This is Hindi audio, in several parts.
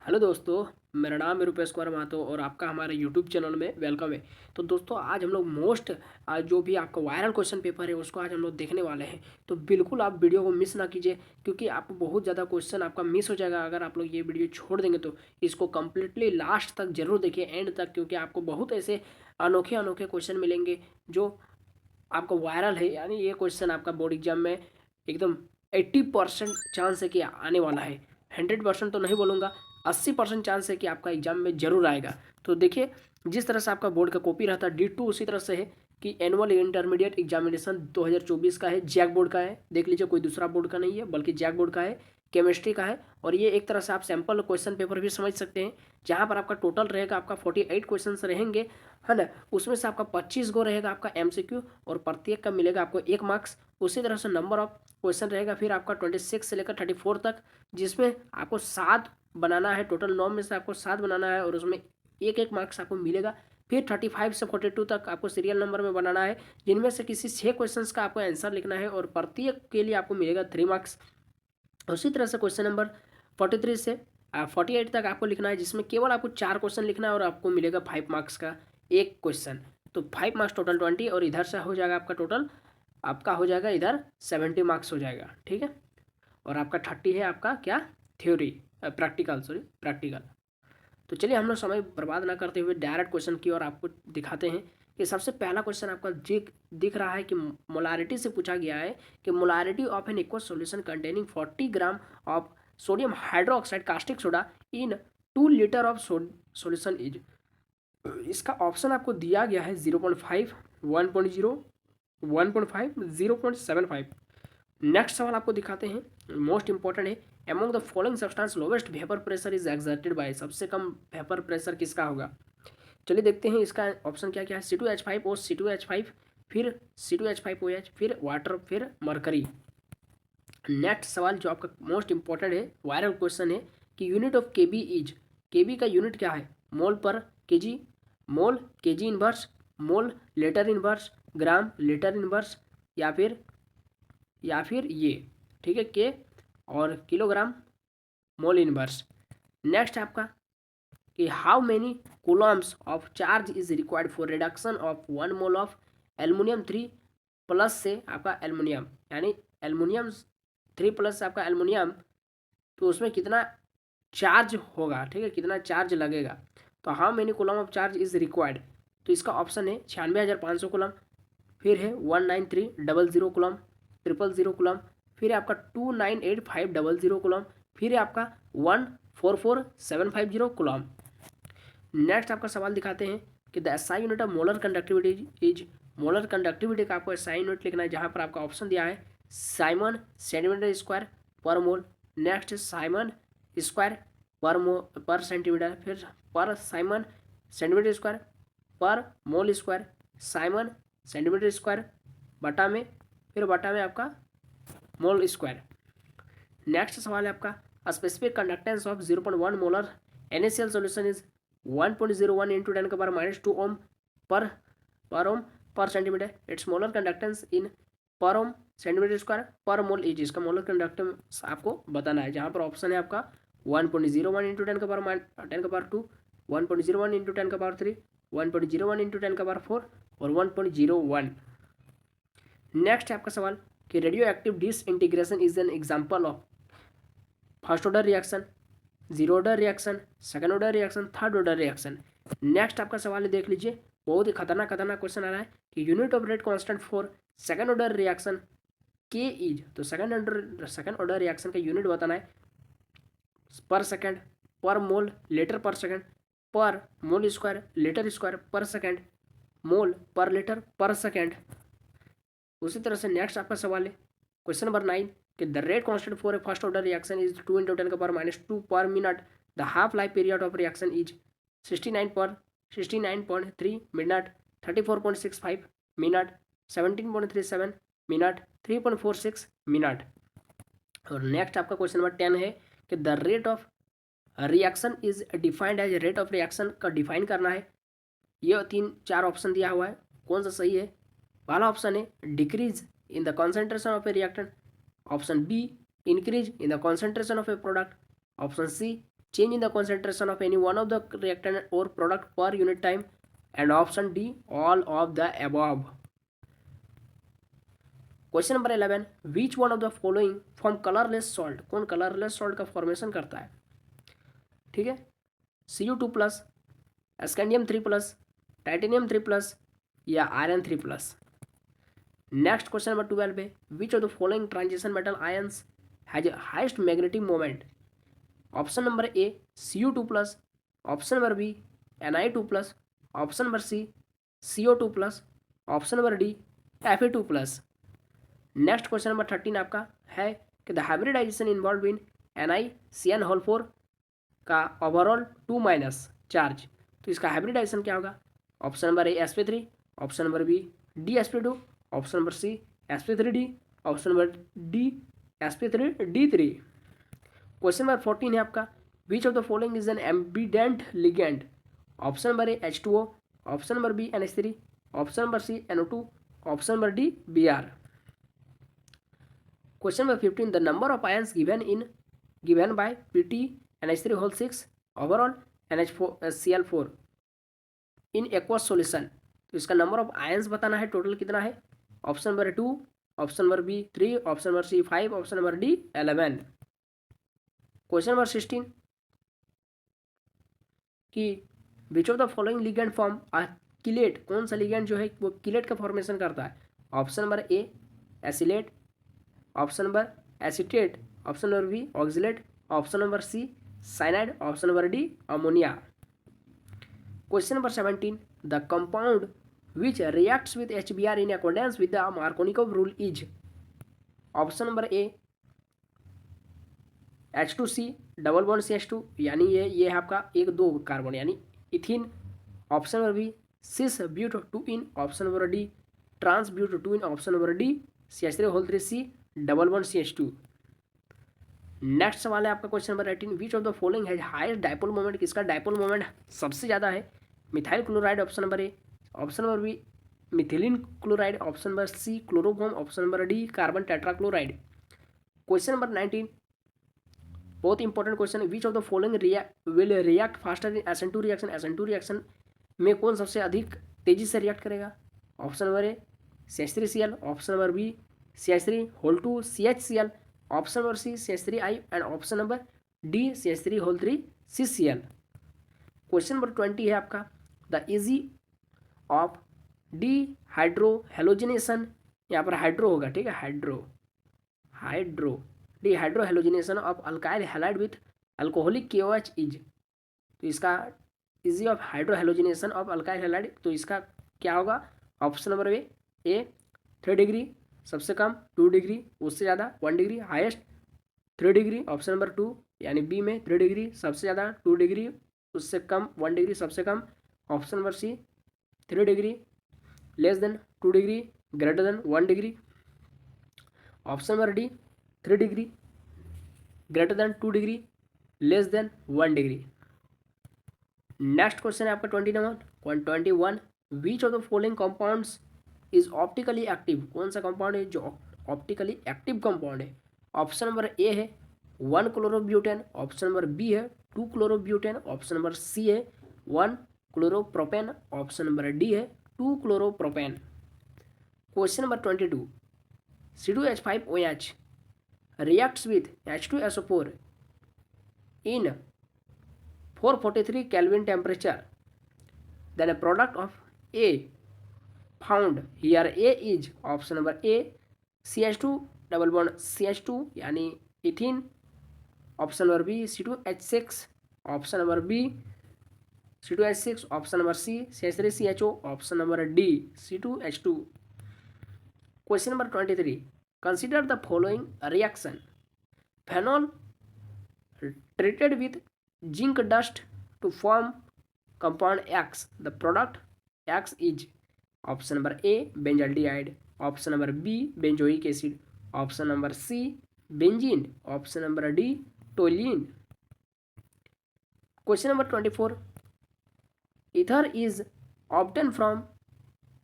हेलो दोस्तों, मेरा नाम है रुपेश कुमार महतो और आपका हमारे यूट्यूब चैनल में वेलकम है। तो दोस्तों आज हम लोग जो भी आपका वायरल क्वेश्चन पेपर है उसको आज हम लोग देखने वाले हैं। तो बिल्कुल आप वीडियो को मिस ना कीजिए, क्योंकि आपको बहुत ज़्यादा क्वेश्चन आपका मिस हो जाएगा अगर आप लोग ये वीडियो छोड़ देंगे। तो इसको कम्प्लीटली लास्ट तक जरूर देखिए, एंड तक, क्योंकि आपको बहुत ऐसे अनोखे अनोखे क्वेश्चन मिलेंगे जो आपको वायरल है। यानी ये क्वेश्चन आपका बोर्ड एग्जाम में एकदम 80% चांस है कि आने वाला है। 100% तो नहीं बोलूँगा, 80% चांस है कि आपका एग्जाम में जरूर आएगा। तो देखिए, जिस तरह से आपका बोर्ड का कॉपी रहता है D2 उसी तरह से है कि एनुअल इंटरमीडिएट एग्जामिनेशन 2024 का है, जैक बोर्ड का है। देख लीजिए, कोई दूसरा बोर्ड का नहीं है बल्कि जैक बोर्ड का है, केमिस्ट्री का है। और ये एक तरह से आप सैम्पल क्वेश्चन पेपर भी समझ सकते हैं, जहाँ पर आपका टोटल रहेगा आपका 48 क्वेश्चन रहेंगे, है ना। उसमें से आपका 25 गो रहेगा आपका MCQ और प्रत्येक का मिलेगा आपको 1 मार्क्स। उसी तरह से नंबर ऑफ क्वेश्चन रहेगा फिर आपका 26 से लेकर 34 तक, जिसमें आपको 7 बनाना है। टोटल 9 में से आपको 7 बनाना है और उसमें एक एक मार्क्स आपको मिलेगा। फिर 35 से 42 तक आपको सीरियल नंबर में बनाना है, जिनमें से किसी 6 क्वेश्चंस का आपको आंसर लिखना है और प्रत्येक के लिए आपको मिलेगा 3 मार्क्स। उसी तरह से क्वेश्चन नंबर 43 से 48 तक आपको लिखना है, जिसमें केवल आपको 4 क्वेश्चन लिखना है और आपको मिलेगा 5 मार्क्स का एक क्वेश्चन। तो 5 मार्क्स टोटल 20, और इधर से हो जाएगा आपका टोटल, आपका हो जाएगा इधर 70 मार्क्स हो जाएगा, ठीक है। और आपका 30 है आपका क्या, थ्योरी, प्रैक्टिकल। तो चलिए हम लोग समय बर्बाद ना करते हुए डायरेक्ट क्वेश्चन की ओर आपको दिखाते हैं। कि सबसे पहला क्वेश्चन आपका दिख रहा है कि मोलारिटी से पूछा गया है कि molarity of an aqueous solution containing 40 gram of sodium hydroxide caustic soda in 2 litre of solution is. इसका ऑप्शन आपको दिया गया है 0.5, 1.0, 1.5, 0.75। नेक्स्ट सवाल आपको दिखाते हैं, मोस्ट इंपॉर्टेंट है। Among the following substance lowest vapour pressure is exerted by. सबसे कम वेपर प्रेशर किसका होगा। चलिए देखते हैं इसका ऑप्शन क्या क्या है। C2H5 और C2H5, फिर C2H5OH, फिर वाटर, फिर मरकरी। नेक्स्ट सवाल जो आपका मोस्ट इंपॉर्टेंट है, वायरल क्वेश्चन है कि unit of KB is. KB का यूनिट क्या है, mole per KG, mole KG inverse, mole litre inverse, gram litre inverse, या फिर ये, ठीक है, के और किलोग्राम मोल इनवर्स। नेक्स्ट आपका कि how many Coulomb's of charge is required for reduction of 1 mole of aluminium 3 plus से आपका एल्युमिनियम, यानी एल्युमिनियम 3 प्लस से आपका एल्युमिनियम, तो उसमें कितना चार्ज होगा, ठीक है, कितना चार्ज लगेगा। तो how many coulomb of charge is required, तो इसका ऑप्शन है 96,500 कूलम, फिर है 193,000 कूलम, 000 कूलम, फिर है आपका 298500 कूलम, फिर है आपका 144,750 कूलम। नेक्स्ट आपका सवाल दिखाते हैं कि the SI unit of molar conductivity is. Molar conductivity का आपको एसआई यूनिट लिखना है, जहां पर आपका ऑप्शन दिया है साइमन सेंटीमीटर स्क्वायर पर मोल। नेक्स्ट साइमन स्क्वायर पर सेंटीमीटर, फिर पर साइमन सेंटीमीटर स्क्वायर पर mole square, Simon centimetre square बटा में, फिर बटा में आपका मोल स्क्वायर। नेक्स्ट सवाल है आपका specific conductance of 0.1 molar NaCl solution is 1.01 into 10⁻² ओम पर ओम पर सेंटीमीटर। इट्स मोलर कंडक्टेंस इन पर ओम सेंटीमीटर स्क्वायर पर मोल इज। इसका मोलर कंडक्टेंस आपको बताना है, जहाँ पर ऑप्शन है आपका 1.01 इंटू 10⁻², 1.01 इंटू 10⁻3, 1.01 इंटू 10⁻4 और 1.01। नेक्स्ट है आपका सवाल कि radio active disintegration is an example of first order reaction, zero order reaction, second order reaction, third order reaction. Next आपका सवाल है, देख लीजिए, बहुत ही खतरनाक खतरनाक क्वेश्चन आ रहा है कि unit of rate constant for second order reaction के इज। तो सेकंड ऑर्डर रिएक्शन का यूनिट बताना है पर सेकंड, पर मोल लीटर पर सेकंड, पर मोल स्क्वायर लीटर स्क्वायर पर सेकंड, मोल पर लीटर पर सेकंड। उसी तरह से नेक्स्ट आपका सवाल है क्वेश्चन नंबर 9 कि the rate constant for a first order reaction is 2 into 10⁻² per minute. The half life period of reaction is 69.3 minute, 34.65 minute, 17.37 minute, 3.46 minute. और नेक्स्ट आपका क्वेश्चन नंबर 10 है कि the rate of reaction is defined as rate of reaction का डिफाइन करना है। ये 3-4 ऑप्शन दिया हुआ है, कौन सा सही है। पहला ऑप्शन है decrease in the concentration of a reactant, option B increase in the concentration of a product, option C change in the concentration of any one of the reactant or product per unit time, and option D, all of the above. Question number 11, which one of the following form colourless salt, कौन कलरलेस सॉल्ट का फॉर्मेशन करता है? ठीक है, Cu2+, स्कैंडियम 3+, टाइटेनियम 3+, या आयरन 3+। नेक्स्ट क्वेश्चन नंबर 12 है, which of the following transition metal ions has highest magnetic moment? Option number A Cu2+, option number B Ni2+, option number C CO2+, option number D Fe2+। Next question number 13 आपका है कि the hybridisation involve in NiCN4 का ओवरऑल 2- चार्ज, तो इसका हाइब्रिडाइजेशन क्या होगा? Option number A sp3, option number B dsp2, option number C sp3d, option number D sp3d3। Question number 14 है आपका, which of the following is an ambident ligand? Option number A H2O, option number B NH3, option number C NO2, option number D Br। Question number 15, the number of ions given by Pt NH3 overall NaCl4 in aqueous solution, तो इसका नंबर ऑफ आयंस बताना है, टोटल कितना है? Option number 2, option number B 3, option number C 5, option number D 11। Question number 16 कि which of the following ligand form chelate, कौन सा लिगेंड जो है वो किलेट का फॉर्मेशन करता है? Option number A acylate, option number acetate, option number B oxalate, option number C cyanide, option number D ammonia. Question number 17, the compound which reacts with HBr in accordance with the Markovnikov rule is? Option number A H2C double bond CH2, यानी ये है आपका 1-2 कार्बन यानी ethene, option number B cis but 2 option number D trans but 2 option number D CH3 double bond CH2। Next सवाल है आपका question number 18, which of the following has highest dipole moment, किसका डायपोल मोमेंट सबसे ज़्यादा है? Methyl chloride, option number A, option number B methylene chloride, option number C chloroform, option number D carbon tetrachloride. Question number 19, बहुत इंपॉर्टेंट क्वेश्चन है, which of the following will react faster in SN2 reaction, SN2 reaction में कौन सबसे अधिक तेजी से रिएक्ट करेगा? Option number A CH3Cl, option number B CH3 CHCl, option number C CH3I and option number D CH3 CCl। Question number 20 है आपका, the easy of dehydrohalogenation, यहाँ पर हाइड्रो होगा, ठीक है, hydro D hydro halogenation of alkyl halide with alcoholic KOH is, तो इसका easy of hydro halogenation of alkyl halide, तो इसका क्या होगा? ऑप्शन नंबर ए 3 डिग्री, सबसे कम 2 डिग्री, उससे ज़्यादा 1 degree, highest 3 degree, option number 2 यानी बी में 3 डिग्री, सबसे ज़्यादा 2 डिग्री, उससे कम 1 डिग्री, सबसे कम, option number C 3 degree, less than 2 degree, greater than 1 degree, option number D 3 degree, greater than 2 degree, less than 1 degree. Next question है आपका 21, which of the following compounds is optically active, कौन सा कंपाउंड है जो ऑप्टिकली एक्टिव कंपाउंड है? ऑप्शन नंबर ए है 1 क्लोरोब्यूटेन, ऑप्शन नंबर बी है 2 क्लोरोब्यूटेन, ऑप्शन नंबर सी है 1 क्लोरोप्रोपेन, ऑप्शन नंबर डी है 2 chloropropane. Question number 22, C2H5OH reacts with H2SO4 in 443 Kelvin temperature, then a product of A found here. A is option number A CH2 double bond CH2 यानी ethene, option number B C2H6, option number B C2H6, option number C CH3CHO, option number D C2H2। Question number 23, consider the following reaction, phenol treated with zinc dust to form compound X, the product X is option number A benzaldehyde, option number B benzoic acid, option number C benzene, option number D toluene। Question number 24, ether is obtained from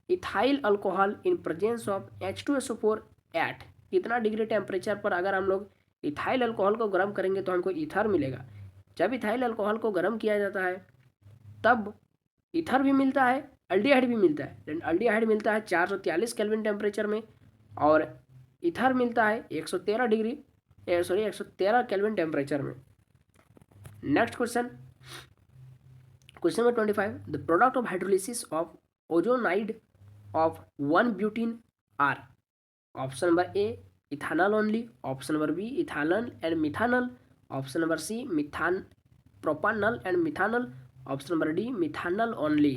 ethyl alcohol in presence of H2SO4 at कितना डिग्री टेम्परेचर पर अगर हम लोग इथाइल अल्कोहल को गर्म करेंगे तो हमको ईथर मिलेगा? जब इथाइल अल्कोहल को गर्म किया जाता है तब ईथर भी मिलता है, अल्डिहाइड भी मिलता है। लेकिन अल्डिहाइड मिलता है 443 केल्विन टेम्परेचर में और ईथर मिलता है 113 डिग्री 113 केल्विन टेम्परेचर में। Next question, question number 25, the product of hydrolysis of ozonide of 1 butene are. Option number A ethanal only, option number B ethanal and methanal, option number C methan propanal and methanal, option number D methanal only.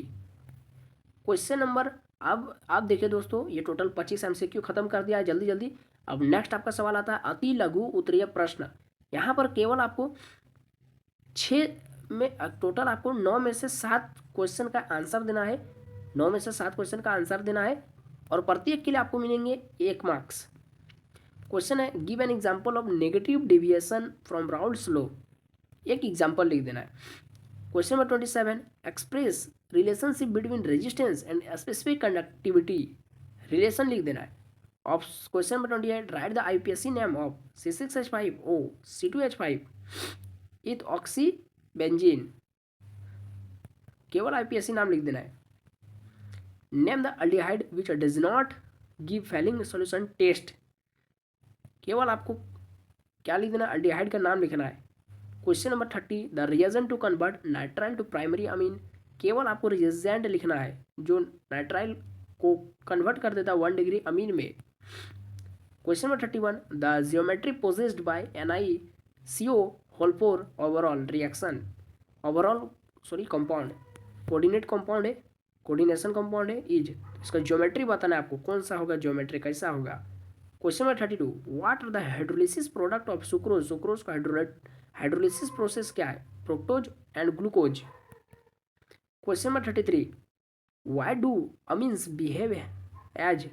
Question number, अब आप देखिए दोस्तों, ये टोटल 25 MCQ खत्म कर दिया है जल्दी जल्दी। अब नेक्स्ट आपका सवाल आता है अति लघु उत्तरीय प्रश्न। यहाँ पर केवल आपको 6 में टोटल आपको 9 में से 7 क्वेश्चन का आंसर देना है, 9 में से 7 क्वेश्चन का आंसर देना है और प्रत्येक के लिए आपको मिलेंगे 1 मार्क्स। क्वेश्चन है give an example of negative deviation from Raoult's law. एक एग्जाम्पल लिख देना है। Question number 27, express relationship between resistance and specific conductivity. Relation लिख देना है। Question number 28, right the IUPAC name of C6H5O C2H5 इथ ऑक्सी बेंजीन। केवल IUPAC नाम लिख देना है। Name the aldehyde which does not give Fehling solution test. केवल आपको क्या लिख देना, अल्डिहाइड का नाम लिखना है। Question number 30, the reagent to convert nitrile to primary amine. केवल आपको रिएजेंट लिखना है जो नाइट्राइल को कन्वर्ट कर देता है 1 डिग्री अमीन में। Question number 31, the geometry possessed by NiCO4 overall reaction, compound, coordinate compound है, कोऑर्डिनेशन कंपाउंड है, इज, इसका ज्योमेट्री बताना है आपको, कौन सा होगा ज्योमेट्री, कैसा होगा। Question number 32, what are the hydrolysis product of sucrose. Sucrose का हाइड्रोलिसिस प्रोसेस क्या है, fructose and glucose. Question number 33, why do amines behave as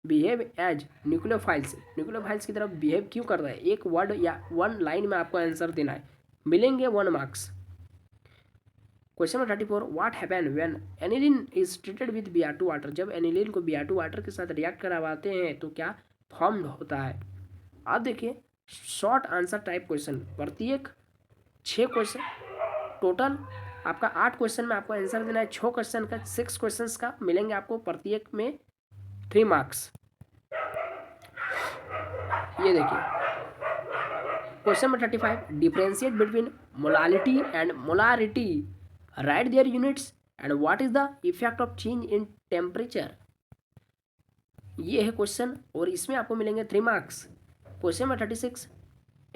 nucleophiles. Nucleophiles की तरफ बिहेव क्यों कर रहा है, एक वर्ड या 1 लाइन में आपको आंसर देना है, मिलेंगे 1 marks. Question number 34, what happen when aniline is treated with Br2 water. जब एनिलीन को Br2 वाटर के साथ रिएक्ट करवाते हैं तो क्या फॉर्म होता है। आप देखिए शॉर्ट आंसर टाइप क्वेश्चन, प्रत्येक 6 क्वेश्चन, टोटल आपका 8 क्वेश्चन में आपको आंसर देना है। 6 क्वेश्चन का 6 क्वेश्चन का मिलेंगे आपको प्रत्येक में 3 मार्क्स। ये देखिए question number 35, differentiate between molality and molarity, write their units and what is the effect of change in temperature. ये है क्वेश्चन और इसमें आपको मिलेंगे 3 marks. Question number 36,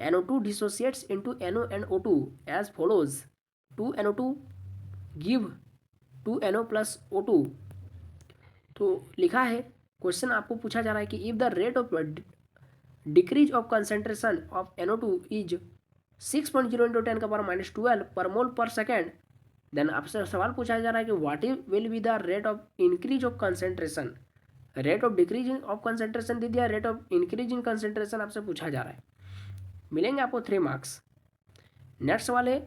NO2 dissociates into NO and O2 as follows. 2NO2 give 2NO plus O2। तो लिखा है, क्वेश्चन आपको पूछा जा रहा है कि if the rate of decrease of concentration of NO2 is 6.0 × 10⁻12 पर मोल पर सेकेंड, देन आपसे सवाल पूछा जा रहा है कि what will be the rate of increase of concentration. Rate of decreasing of concentration दे दिया, रेट ऑफ इंक्रीजिंग कंसेंट्रेशन आपसे पूछा जा रहा है, मिलेंगे आपको 3 मार्क्स। नेक्स्ट सवाल है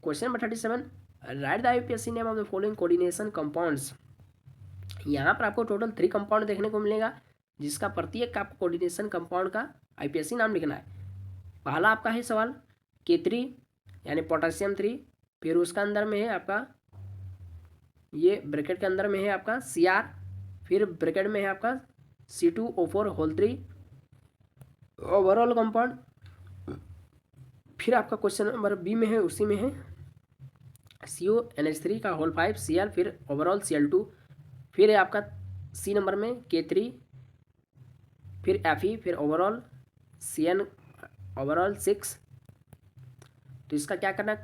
question number 37, right the IUPAC name of the following coordination compounds. यहाँ पर आपको टोटल 3 कंपाउंड देखने को मिलेगा जिसका प्रत्येक का आपको कोऑर्डिनेशन कंपाउंड का IUPAC नाम लिखना है। पहला आपका है सवाल K3 यानी पोटेशियम 3, फिर उसका अंदर में है आपका ये ब्रैकेट के अंदर में है आपका Cr, फिर ब्रैकेट में है आपका C2O4 होल 3 ओवरऑल कंपाउंड, फिर आपका क्वेश्चन नंबर बी में है उसी में है CONH3 का होल 5 Cl, फिर ओवरऑल Cl2, फिर है आपका सी नंबर में K3, फिर Fe, फिर ओवरऑल CN ओवरऑल 6। तो इसका क्या करना है,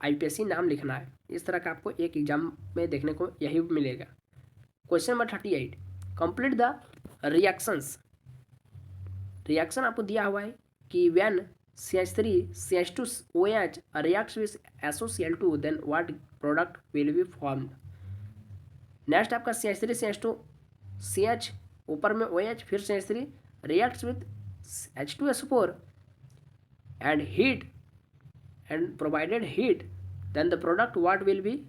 IUPAC नाम लिखना है। इस तरह का आपको एक एग्जाम में देखने को यही मिलेगा। Question number 38, complete the reactions. Reaction आपको दिया हुआ है कि when CH3 CH2OH reacts with SOCl2 then what product will be formed। Next आपका CH3 CH2 CH ऊपर में OH, फिर CH3 reacts with H2SO4 and heat and provided heat then the product what will be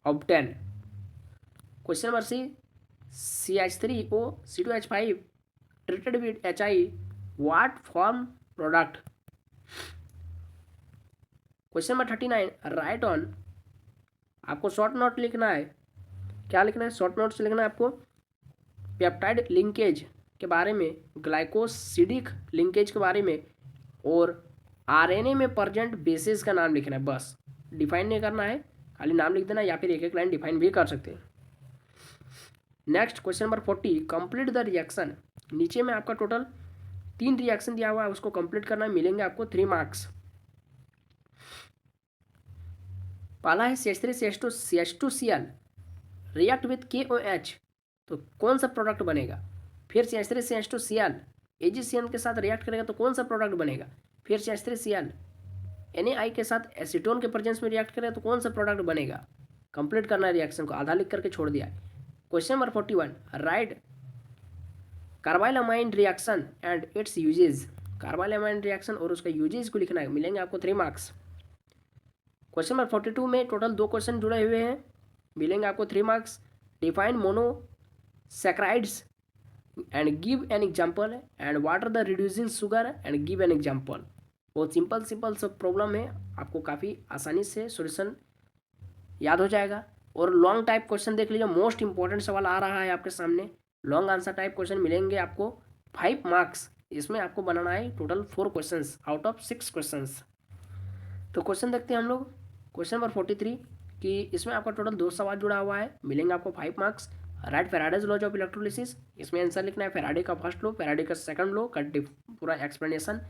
obtained। Question number C, CH3O C2H5 treated with HI what form product। Question number 39, write on, आपको शॉर्ट नोट लिखना है। क्या लिखना है? शॉर्ट नोट से लिखना है आपको पेप्टाइड लिंकेज के बारे में, ग्लाइकोसिडिक लिंकेज के बारे में, और आरएनए में प्रेजेंट बेसिस का नाम लिखना है। बस डिफाइन नहीं करना है, खाली नाम लिख देना, या फिर एक एक लाइन डिफाइन भी कर सकते हैं। Next question number 40, complete the reaction. नीचे में आपका टोटल 3 रिएक्शन दिया हुआ है, उसको कंप्लीट करना है, मिलेंगे आपको 3 मार्क्स। पहला है CH3CH2 CH2Cl react with KOH, तो कौन सा प्रोडक्ट बनेगा? फिर CH3CH2Cl AgCN के साथ रिएक्ट करेगा तो कौन सा प्रोडक्ट बनेगा? फिर CH3Cl NaI के साथ एसीटोन के प्रेजेंस में रिएक्ट करेगा तो कौन सा प्रोडक्ट बनेगा? कंप्लीट करना है रिएक्शन को, आधा लिख करके छोड़ दिया है। Question number 41, write carbylamine reaction and its uses. Carbylamine reaction और उसका यूजेज को लिखना है, मिलेंगे आपको 3 मार्क्स। क्वेश्चन नंबर 42 में टोटल 2 क्वेश्चन जुड़े हुए हैं, मिलेंगे आपको 3 marks. Define monosaccharides and give an example, and what are the reducing sugar and give an example. बहुत सिंपल सब प्रॉब्लम है, आपको काफ़ी आसानी से सॉल्यूशन याद हो जाएगा। और लॉन्ग टाइप क्वेश्चन देख लीजिए, मोस्ट इंपॉर्टेंट सवाल आ रहा है आपके सामने। लॉन्ग आंसर टाइप क्वेश्चन मिलेंगे आपको 5 मार्क्स। इसमें आपको बनाना है total 4 question out of 6 question. तो क्वेश्चन देखते हैं हम लोग। क्वेश्चन नंबर 43 कि इसमें आपका टोटल 2 सवाल जुड़ा हुआ है, मिलेंगे आपको 5 marks. Write Faraday's laws of electrolysis, इसमें आंसर लिखना है फैराडे का फर्स्ट लॉ, फैराडे का सेकंड लॉ का पूरा एक्सप्लेनेशन।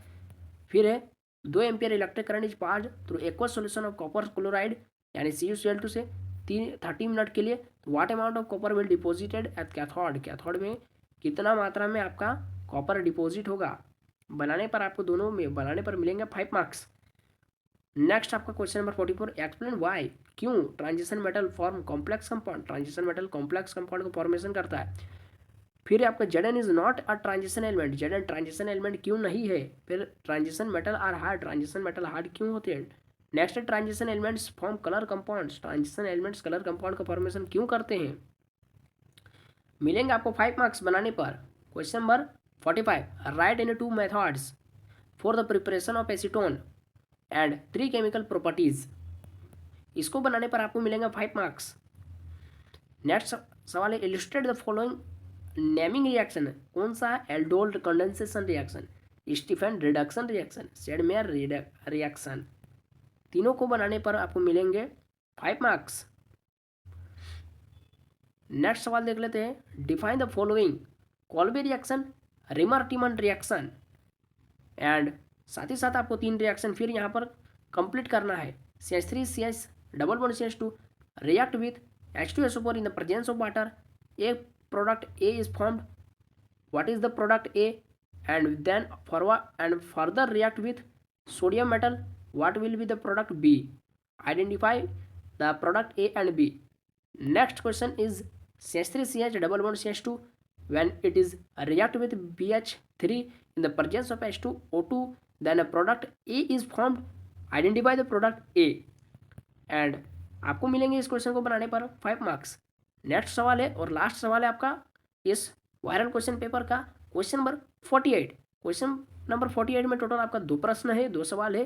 फिर है 2 ampere electric current is passed through aqueous solution of copper chloride यानी CuCl2 से 30 मिनट के लिए। What amount of copper will deposited at cathode, cathode में कितना मात्रा में आपका कॉपर डिपॉजिट होगा? बनाने पर आपको दोनों में बनाने पर मिलेंगे 5 मार्क्स। नेक्स्ट आपका क्वेश्चन नंबर 44, एक्सप्लेन वाई, क्यों transition metal form complex compound, transition metal complex compound को फॉर्मेशन करता है। फिर आपका Zn is not a transition element, Zn transition element क्यों नहीं है? फिर transition metal are hard, transition metal hard क्यों होते हैं? Next transition elements form colour compounds, transition elements colour compound का फॉर्मेशन क्यों करते हैं? मिलेंगे आपको 5 मार्क्स बनाने पर। Question number 45, right in 2 methods for the preparation of acetone and 3 chemical properties. इसको बनाने पर आपको मिलेंगे 5 मार्क्स। नेक्स्ट सवाल है, illustrate the following naming reaction, कौन सा? Aldol condensation reaction, Stephen reduction reaction, Sandmeyer reaction. तीनों को बनाने पर आपको मिलेंगे 5 मार्क्स। नेक्स्ट सवाल देख लेते हैं, define the following Kolbe reaction, Reimer Tiemann reaction, and साथ ही साथ आपको 3 रिएक्शन फिर यहाँ पर कंप्लीट करना है। CH3CH double bond CH2 react with H2SO4 in the presence of water, A product A is formed. What is the product A? And then forward and further react with sodium metal. What will be the product B? Identify the product A and B. Next question is CH3CH double bond CH2 when it is react with BH3 in the presence of H2O2, then a product A is formed. Identify the product A. And आपको मिलेंगे इस क्वेश्चन को बनाने पर 5 मार्क्स। नेक्स्ट सवाल है और लास्ट सवाल है आपका इस वायरल क्वेश्चन पेपर का, क्वेश्चन नंबर 48। क्वेश्चन नंबर 48 में टोटल आपका 2 प्रश्न है, 2 सवाल है।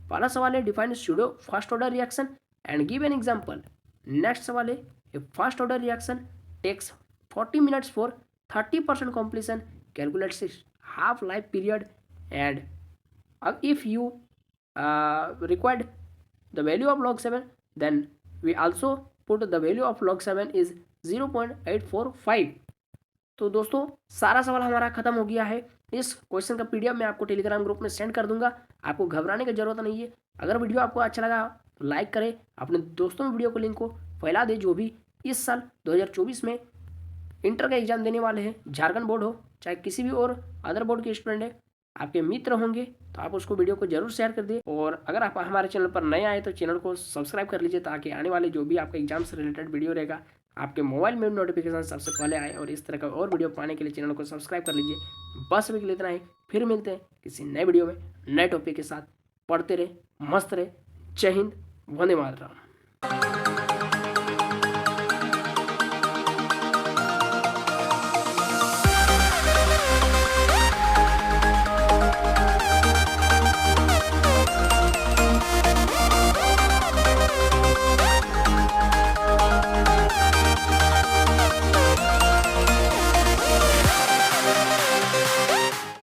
पहला सवाल है, define pseudo first order reaction and give an example. Next सवाल है, a first order reaction takes 40 minutes for 30% completion, calculates half life period, and if you required the value of log 7, then we also put the value of log 7 is 0.845। तो दोस्तों सारा सवाल हमारा खत्म हो गया है। इस क्वेश्चन का PDF मैं आपको टेलीग्राम ग्रुप में सेंड कर दूंगा, आपको घबराने की जरूरत नहीं है। अगर वीडियो आपको अच्छा लगा तो लाइक करें, अपने दोस्तों में वीडियो को लिंक को फैला दें, जो भी इस साल 2024 में इंटर का एग्जाम देने वाले हैं, झारखंड बोर्ड हो चाहे किसी भी और अदर बोर्ड के स्टूडेंट है, आपके मित्र होंगे तो आप उसको वीडियो को जरूर शेयर कर दें। और अगर आप हमारे चैनल पर नए आए तो चैनल को सब्सक्राइब कर लीजिए, ताकि आने वाले जो भी आपका एग्जाम से रिलेटेड वीडियो रहेगा आपके मोबाइल में नोटिफिकेशन सबसे पहले आए। और इस तरह का और वीडियो पाने के लिए चैनल को सब्सक्राइब कर लीजिए। बस अभी के लिए इतना ही, फिर मिलते हैं किसी नए वीडियो में नए टॉपिक के साथ। पढ़ते रहे, मस्त रहे। जय हिंद, वंदे मातरम।